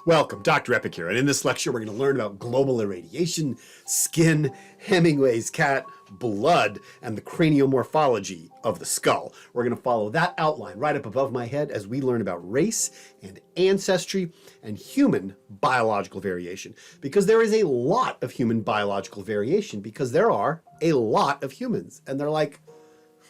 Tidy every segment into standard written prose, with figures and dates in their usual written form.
Welcome, Dr. Epic here, and in this lecture we're going to learn about global irradiation, skin, Hemingway's cat, blood, and the cranial morphology of the skull. We're going to follow that outline right up above my head as we learn about race and ancestry and human biological variation, because there is a lot of human biological variation, because there are a lot of humans, and they're like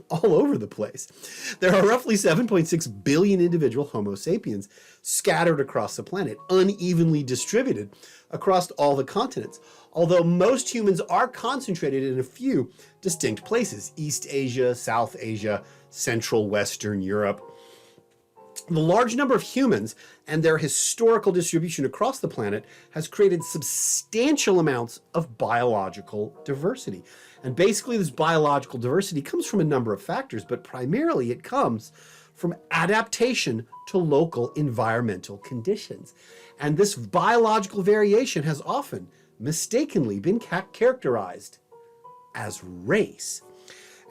all over the place. There are roughly 7.6 billion individual Homo sapiens scattered across the planet, unevenly distributed across all the continents. Although most humans are concentrated in a few distinct places: East Asia, South Asia, Central Western Europe. The large number of humans and their historical distribution across the planet has created substantial amounts of biological diversity. And basically this biological diversity comes from a number of factors, but primarily it comes from adaptation to local environmental conditions. And this biological variation has often mistakenly been characterized as race.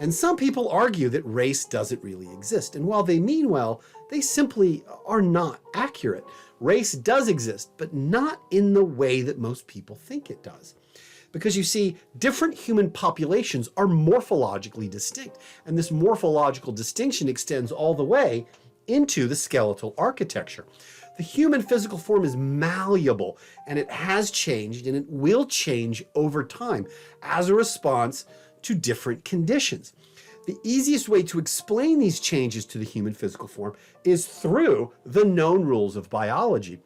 And some people argue that race doesn't really exist. And while they mean well, they simply are not accurate. Race does exist, but not in the way that most people think it does. Because you see, different human populations are morphologically distinct. And this morphological distinction extends all the way into the skeletal architecture. The human physical form is malleable, and it has changed, and it will change over time as a response to different conditions. The easiest way to explain these changes to the human physical form is through the known rules of biology.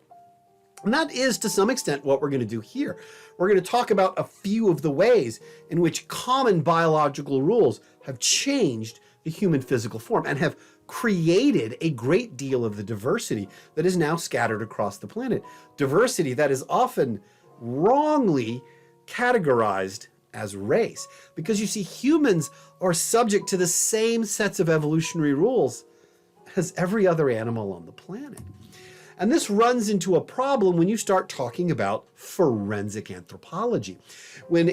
And that is, to some extent, what we're going to do here. We're going to talk about a few of the ways in which common biological rules have changed the human physical form and have created a great deal of the diversity that is now scattered across the planet. Diversity that is often wrongly categorized as race. Because you see, humans are subject to the same sets of evolutionary rules as every other animal on the planet. And this runs into a problem when you start talking about forensic anthropology. When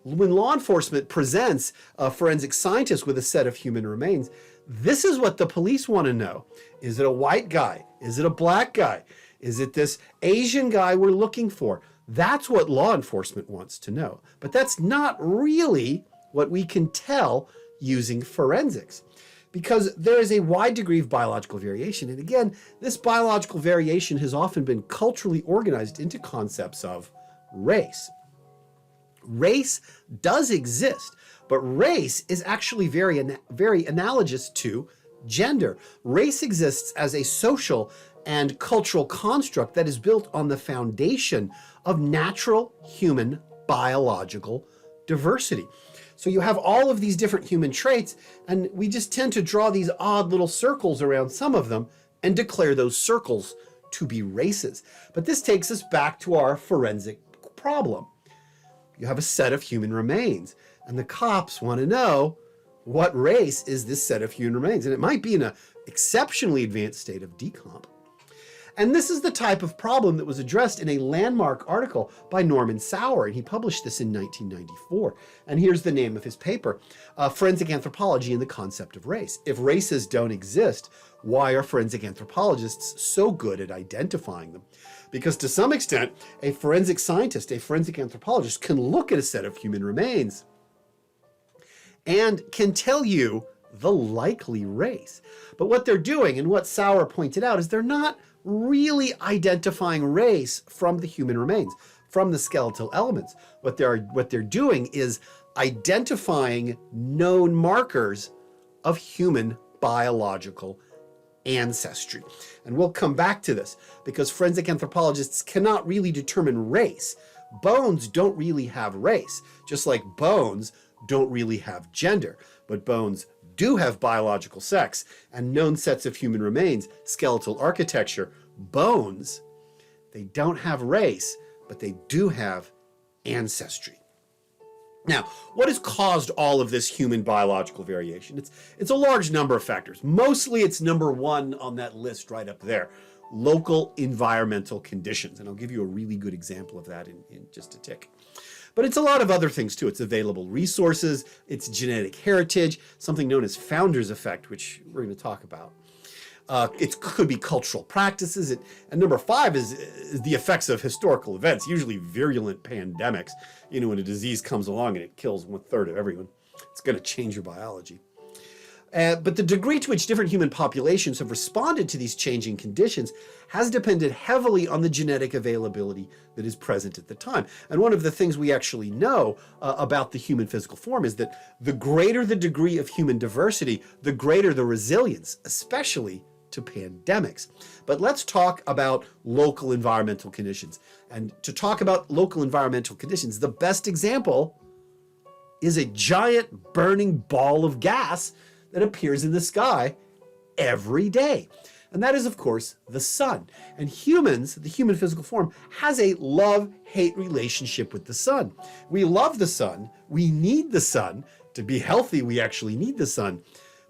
law enforcement presents a forensic scientist with a set of human remains, this is what the police want to know. Is it a white guy? Is it a black guy? Is it this Asian guy we're looking for? That's what law enforcement wants to know. But that's not really what we can tell using forensics, because there is a wide degree of biological variation. And again, this biological variation has often been culturally organized into concepts of race. Race does exist, but race is actually very analogous to gender. Race exists as a social and cultural construct that is built on the foundation of natural human biological diversity. So you have all of these different human traits, and we just tend to draw these odd little circles around some of them and declare those circles to be races. But this takes us back to our forensic problem. You have a set of human remains, and the cops want to know, what race is this set of human remains? And it might be in an exceptionally advanced state of decomp. And this is the type of problem that was addressed in a landmark article by Norman Sauer, and he published this in 1994. And here's the name of his paper, Forensic Anthropology and the Concept of Race. If races don't exist, why are forensic anthropologists so good at identifying them? Because to some extent, a forensic scientist, a forensic anthropologist can look at a set of human remains and can tell you the likely race. But what they're doing, and what Sauer pointed out, is they're not really identifying race from the human remains, from the skeletal elements. What they're doing is identifying known markers of human biological ancestry. And we'll come back to this, because forensic anthropologists cannot really determine race. Bones don't really have race, just like bones don't really have gender, but bones do have biological sex and known sets of human remains, skeletal architecture. Bones, they don't have race, but they do have ancestry. Now, what has caused all of this human biological variation? It's a large number of factors. Mostly it's number one on that list right up there, local environmental conditions. And I'll give you a really good example of that in just a tick. But it's a lot of other things too. It's available resources, it's genetic heritage, something known as founder's effect, which we're going to talk about. It could be cultural practices. And number 5 is the effects of historical events, usually virulent pandemics. You know, when a disease comes along and it kills 1/3 of everyone, it's going to change your biology. But the degree to which different human populations have responded to these changing conditions has depended heavily on the genetic availability that is present at the time. And one of the things we actually know about the human physical form is that the greater the degree of human diversity, the greater the resilience, especially to pandemics. But let's talk about local environmental conditions. And to talk about local environmental conditions, the best example is a giant burning ball of gas that appears in the sky every day. And that is, of course, the sun. And humans, the human physical form, has a love-hate relationship with the sun. We love the sun. We need the sun. To be healthy, we actually need the sun.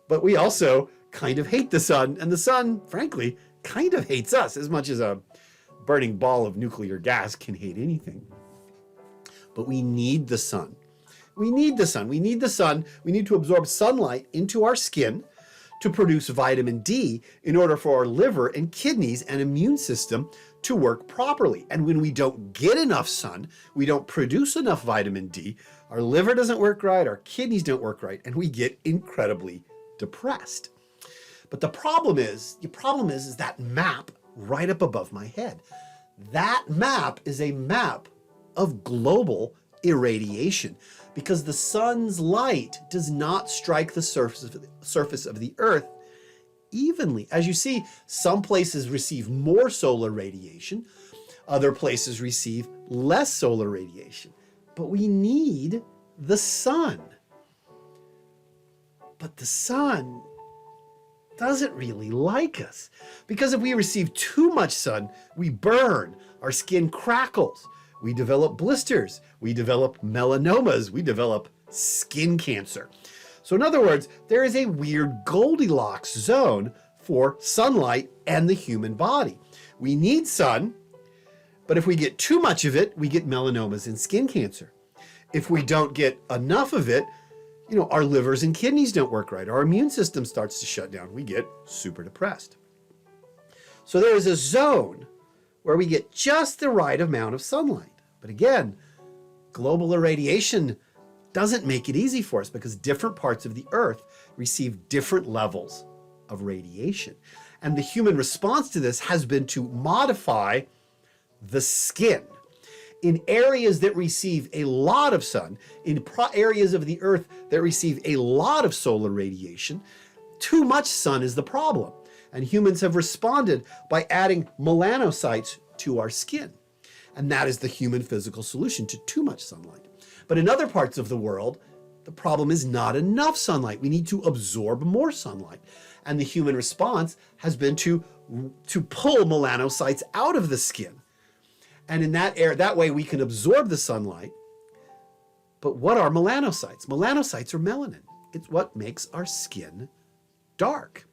But we also kind of hate the sun. And the sun, frankly, kind of hates us as much as a burning ball of nuclear gas can hate anything. But we need the sun. We need the sun. We need the sun. We need to absorb sunlight into our skin to produce vitamin D in order for our liver and kidneys and immune system to work properly. And when we don't get enough sun, we don't produce enough vitamin D, our liver doesn't work right, our kidneys don't work right, and we get incredibly depressed. But the problem is that map right up above my head. That map is a map of global irradiation, because the sun's light does not strike the surface of the earth evenly. As you see, some places receive more solar radiation, other places receive less solar radiation. But we need the sun. But the sun doesn't really like us, because if we receive too much sun, we burn, our skin crackles, we develop blisters, we develop melanomas, we develop skin cancer. So in other words, there is a weird Goldilocks zone for sunlight and the human body. We need sun, but if we get too much of it, we get melanomas and skin cancer. If we don't get enough of it, our livers and kidneys don't work right. Our immune system starts to shut down. We get super depressed. So there is a zone where we get just the right amount of sunlight. But again, global irradiation doesn't make it easy for us, because different parts of the earth receive different levels of radiation. And the human response to this has been to modify the skin. In areas that receive a lot of sun, in areas of the earth that receive a lot of solar radiation, too much sun is the problem. And humans have responded by adding melanocytes to our skin. And that is the human physical solution to too much sunlight. But in other parts of the world, the problem is not enough sunlight. We need to absorb more sunlight. And the human response has been to pull melanocytes out of the skin. And in that way we can absorb the sunlight. But what are melanocytes? Melanocytes are melanin. It's what makes our skin dark.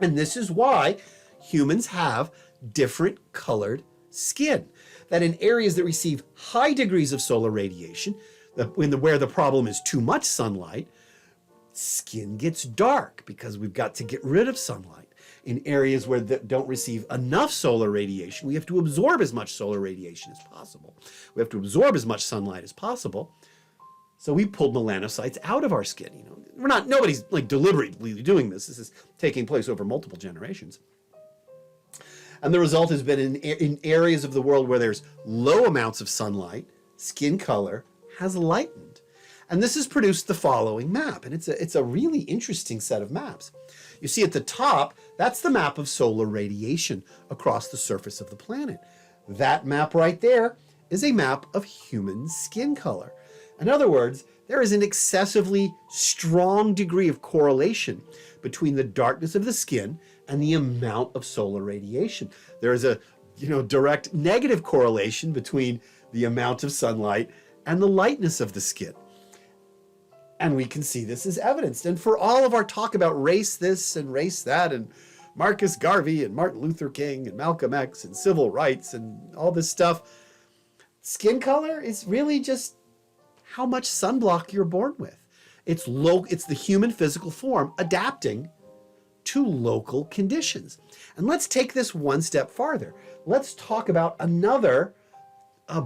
And this is why humans have different colored skin. That in areas that receive high degrees of solar radiation, where the problem is too much sunlight, skin gets dark because we've got to get rid of sunlight. In areas where that don't receive enough solar radiation, we have to absorb as much solar radiation as possible. We have to absorb as much sunlight as possible. So we pulled melanocytes out of our skin. Nobody's deliberately doing this. This is taking place over multiple generations. And the result has been in areas of the world where there's low amounts of sunlight, skin color has lightened. And this has produced the following map. And it's a really interesting set of maps. You see at the top, that's the map of solar radiation across the surface of the planet. That map right there is a map of human skin color. In other words, there is an excessively strong degree of correlation between the darkness of the skin and the amount of solar radiation. There is a direct negative correlation between the amount of sunlight and the lightness of the skin. And we can see this as evidenced. And for all of our talk about race this and race that, and Marcus Garvey and Martin Luther King and Malcolm X and civil rights and all this stuff, skin color is really just how much sunblock you're born with. It's the human physical form adapting to local conditions. And let's take this one step farther. Let's talk about another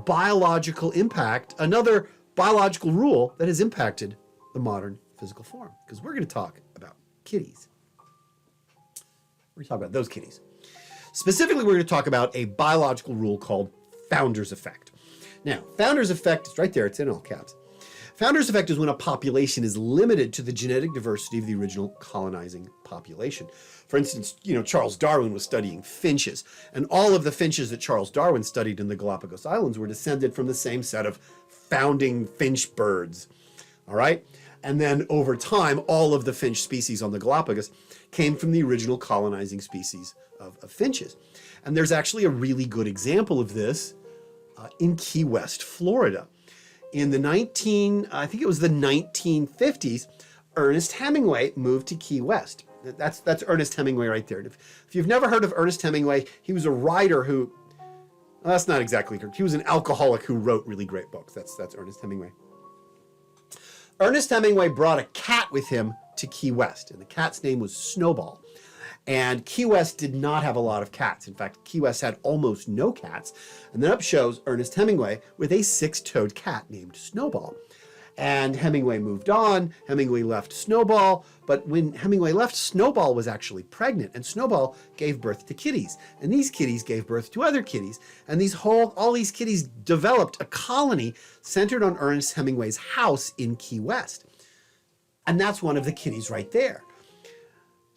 biological impact, another biological rule that has impacted the modern physical form, because we're going to talk about kitties. We're going to talk about those kitties. Specifically, we're going to talk about a biological rule called Founder's effect. Now, Founder's effect is right there. It's in all caps. Founder's effect is when a population is limited to the genetic diversity of the original colonizing population. For instance, Charles Darwin was studying finches, and all of the finches that Charles Darwin studied in the Galapagos Islands were descended from the same set of founding finch birds. All right? And then over time, all of the finch species on the Galapagos came from the original colonizing species of finches. And there's actually a really good example of this in Key West, Florida. In the 1950s, Ernest Hemingway moved to Key West. That's Ernest Hemingway right there. If you've never heard of Ernest Hemingway, he was a writer who, well, that's not exactly correct. He was an alcoholic who wrote really great books. That's Ernest Hemingway. Ernest Hemingway brought a cat with him to Key West, and the cat's name was Snowball. And Key West did not have a lot of cats. In fact, Key West had almost no cats. And then up shows Ernest Hemingway with a six-toed cat named Snowball. And Hemingway moved on. Hemingway left Snowball. But when Hemingway left, Snowball was actually pregnant. And Snowball gave birth to kitties. And these kitties gave birth to other kitties. And all these kitties developed a colony centered on Ernest Hemingway's house in Key West. And that's one of the kitties right there.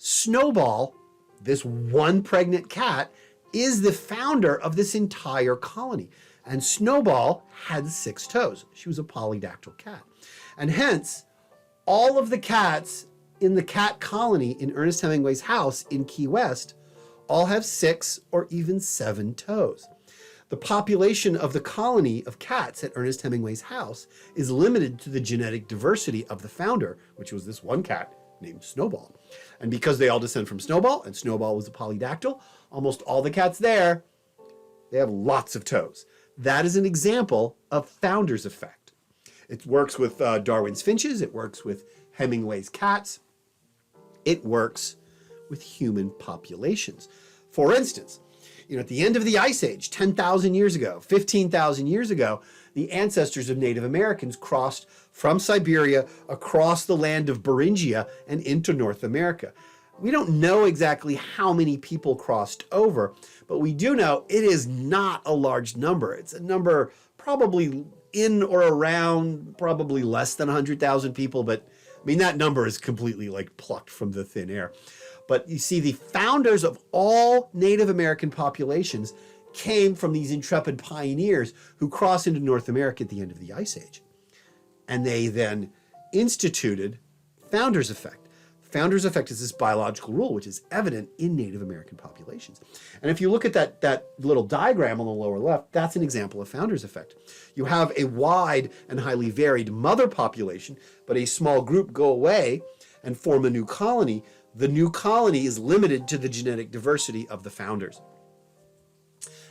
Snowball, this one pregnant cat, is the founder of this entire colony. And Snowball had 6 toes. She was a polydactyl cat. And hence, all of the cats in the cat colony in Ernest Hemingway's house in Key West all have 6 or even 7 toes. The population of the colony of cats at Ernest Hemingway's house is limited to the genetic diversity of the founder, which was this one cat named Snowball. And because they all descend from Snowball, and Snowball was a polydactyl, almost all the cats there, they have lots of toes. That is an example of Founder's effect. It works with Darwin's finches. It works with Hemingway's cats. It works with human populations. For instance, at the end of the Ice Age, 10,000 years ago, 15,000 years ago, the ancestors of Native Americans crossed from Siberia across the land of Beringia and into North America. We don't know exactly how many people crossed over, but we do know it is not a large number. It's a number probably in or around probably less than 100,000 people, but that number is completely plucked from the thin air. But you see, the founders of all Native American populations came from these intrepid pioneers who crossed into North America at the end of the Ice Age. And they then instituted Founder's effect. Founder's effect is this biological rule which is evident in Native American populations. And if you look at that little diagram on the lower left, that's an example of Founder's effect. You have a wide and highly varied mother population, but a small group go away and form a new colony. The new colony is limited to the genetic diversity of the founders.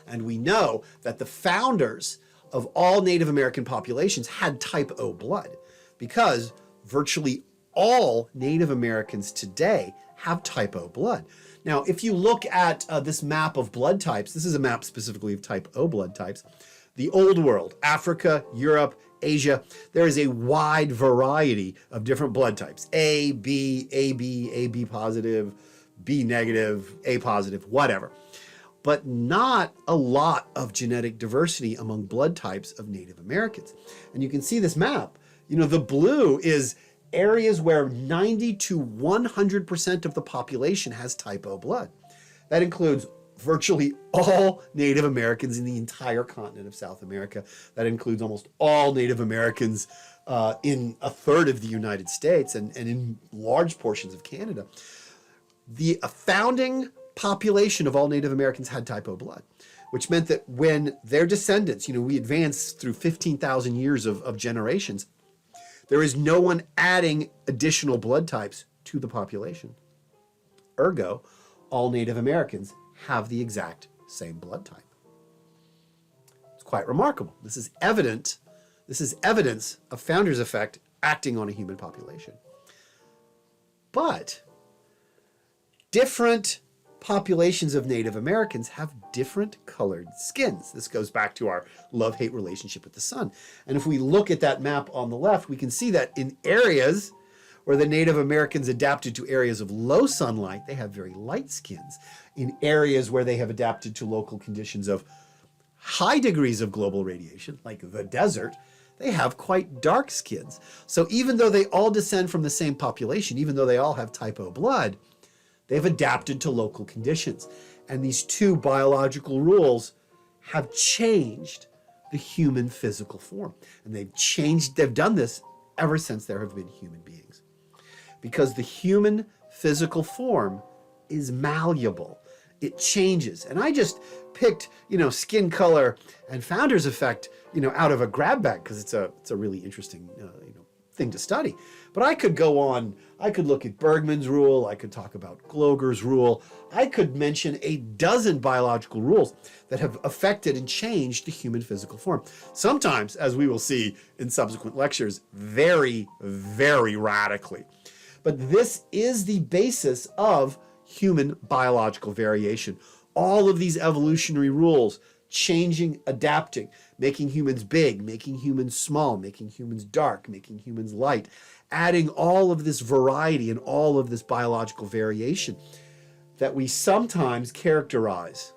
And we know that the founders of all Native American populations had type O blood because virtually all Native Americans today have type O blood. Now, if you look at this map of blood types, this is a map specifically of type O blood types, the old world, Africa, Europe, Asia, there is a wide variety of different blood types, A, B, AB, AB positive, B negative, A positive, whatever. But not a lot of genetic diversity among blood types of Native Americans. And you can see this map. The blue is areas where 90 to 100% of the population has type O blood. That includes virtually all Native Americans in the entire continent of South America. That includes almost all Native Americans in a third of the United States and in large portions of Canada. The founding population of all Native Americans had type O blood, which meant that when their descendants, we advanced through 15,000 years of generations, there is no one adding additional blood types to the population. Ergo, all Native Americans have the exact same blood type. It's quite remarkable. This is evidence of Founder's effect acting on a human population. But different populations of Native Americans have different colored skins. This goes back to our love-hate relationship with the sun. And if we look at that map on the left, we can see that in areas where the Native Americans adapted to areas of low sunlight, they have very light skins. In areas where they have adapted to local conditions of high degrees of global radiation, like the desert, they have quite dark skins. So even though they all descend from the same population, even though they all have type O blood, they've adapted to local conditions. And these two biological rules have changed the human physical form. And they've done this ever since there have been human beings. Because the human physical form is malleable. It changes. And I just picked, skin color and founder's effect, out of a grab bag because it's a really interesting, thing to study. But I could go on. I could look at Bergman's rule. I could talk about Gloger's rule. I could mention a dozen biological rules that have affected and changed the human physical form. Sometimes, as we will see in subsequent lectures, very, very radically. But this is the basis of human biological variation. All of these evolutionary rules, changing, adapting, making humans big, making humans small, making humans dark, making humans light, adding all of this variety and all of this biological variation that we sometimes characterize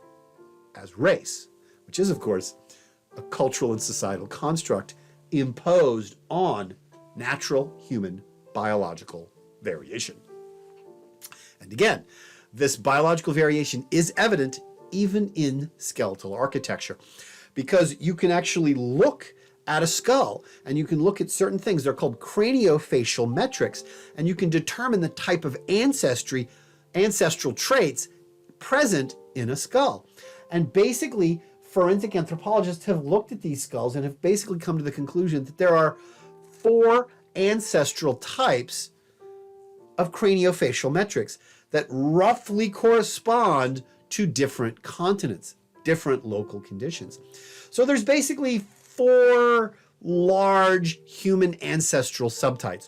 as race, which is, of course, a cultural and societal construct imposed on natural human biological variation. And again, this biological variation is evident even in skeletal architecture, because you can actually look at a skull and you can look at certain things. They're called craniofacial metrics, and you can determine the type of ancestral traits present in a skull. And basically, forensic anthropologists have looked at these skulls and have basically come to the conclusion that there are 4 ancestral types of craniofacial metrics that roughly correspond to different continents, different local conditions. So there's basically 4 large human ancestral subtypes.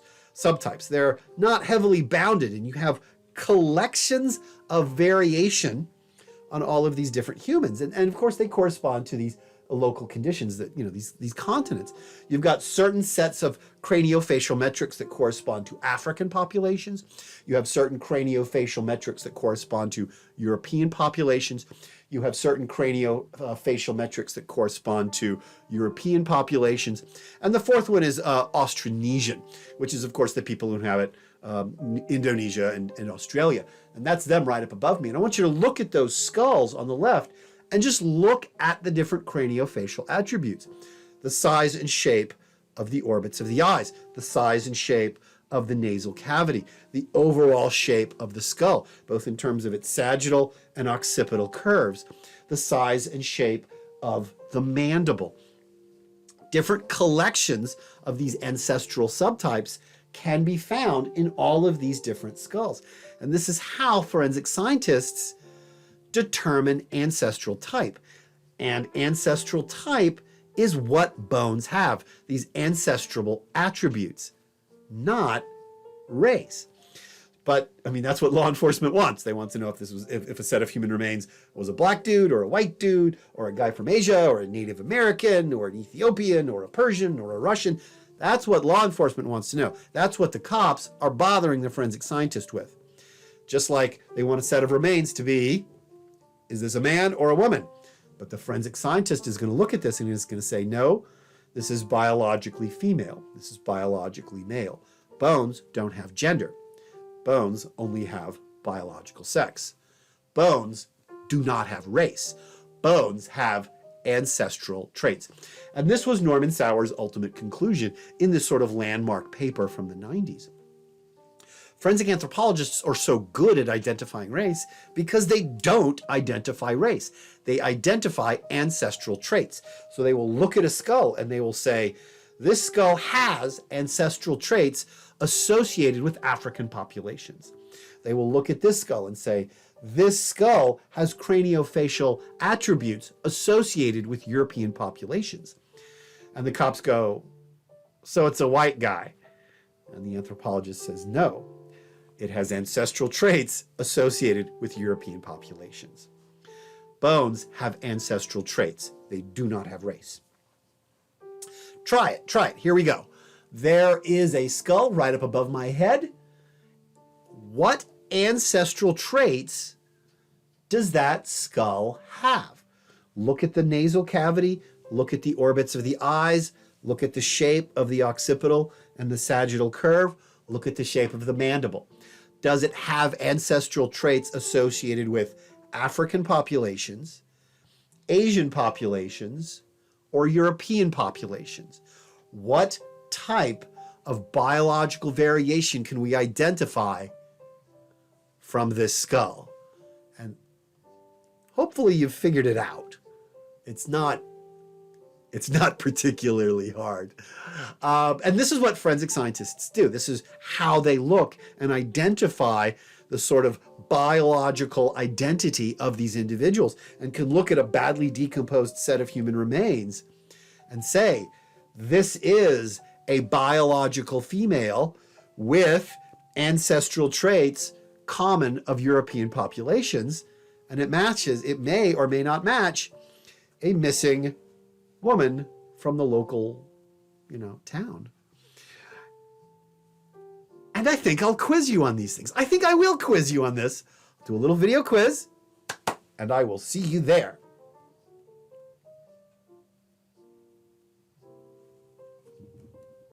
They're not heavily bounded, and you have collections of variation on all of these different humans. And of course, they correspond to these local conditions that, these continents. You've got certain sets of craniofacial metrics that correspond to African populations. You have certain craniofacial metrics that correspond to European populations. You have certain craniofacial metrics that correspond to European populations. And the fourth one is Austronesian, which is, of course, the people who inhabit Indonesia and Australia. And that's them right up above me. And I want you to look at those skulls on the left and just look at the different craniofacial attributes. The size and shape of the orbits of the eyes, the size and shape of the nasal cavity, the overall shape of the skull, both in terms of its sagittal and occipital curves, the size and shape of the mandible. Different collections of these ancestral subtypes can be found in all of these different skulls. And this is how forensic scientists determine ancestral type. And ancestral type is what bones have, these ancestral attributes, not race. But I mean, that's what law enforcement wants. They want to know if a set of human remains was a black dude or a white dude or a guy from Asia or a Native American or an Ethiopian or a Persian or a Russian. That's what law enforcement wants to know. That's what the cops are bothering the forensic scientist with. Just like they want a set of remains to be, is this a man or a woman? But the forensic scientist is going to look at this and is going to say, no, this is biologically female. This is biologically male. Bones don't have gender. Bones only have biological sex. Bones do not have race. Bones have ancestral traits. And this was Norman Sauer's ultimate conclusion in this sort of landmark paper from the 90s. Forensic anthropologists are so good at identifying race because they don't identify race. They identify ancestral traits. So they will look at a skull and they will say, this skull has ancestral traits associated with African populations. They will look at this skull and say, this skull has craniofacial attributes associated with European populations. And the cops go, so it's a white guy. And the anthropologist says, no. It has ancestral traits associated with European populations. Bones have ancestral traits. They do not have race. Try it. Here we go. There is a skull right up above my head. What ancestral traits does that skull have? Look at the nasal cavity, look at the orbits of the eyes, look at the shape of the occipital and the sagittal curve, look at the shape of the mandible. Does it have ancestral traits associated with African populations, Asian populations, or European populations? What type of biological variation can we identify from this skull? And hopefully you've figured it out. It's not particularly hard. And this is what forensic scientists do. This is how they look and identify the sort of biological identity of these individuals, and can look at a badly decomposed set of human remains and say, this is a biological female with ancestral traits common of European populations, and it may or may not match a missing woman from the local, town. And I think I'll quiz you on these things. I think I will quiz you on this. I'll do a little video quiz, and I will see you there.